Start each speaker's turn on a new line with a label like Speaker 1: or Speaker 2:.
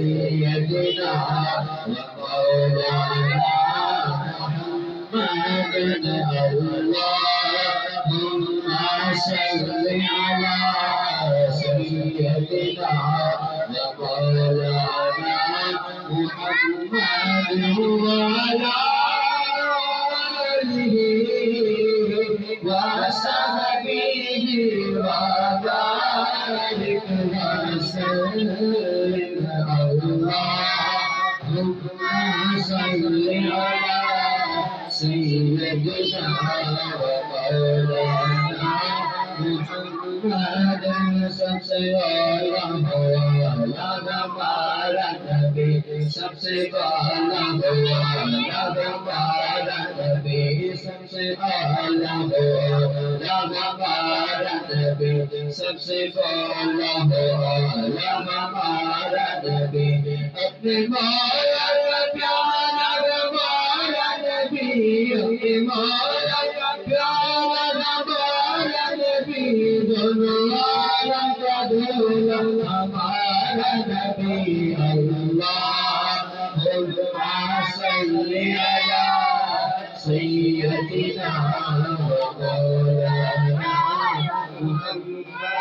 Speaker 1: سيدنا ومولانا محمد اللهم صل على سيدنا ومولانا محمد وعلى آله وصحبه وبارك وسلم اللهم صل على سيدنا ومولانا محمد सबसे वाला वाला हमारा नबी सबसे वाला वाला हमारा नबी सबसे वाला वाला हमारा नबी सबसे वाला वाला हमारा नबी अपने मौला का प्यारा हमारा नबी अपने मौला का प्यारा हमारा नबी दोनों हमारा नबी अल्लाहुम्मा सल्ली अला सय्यदिना व मौलाना मुहम्मद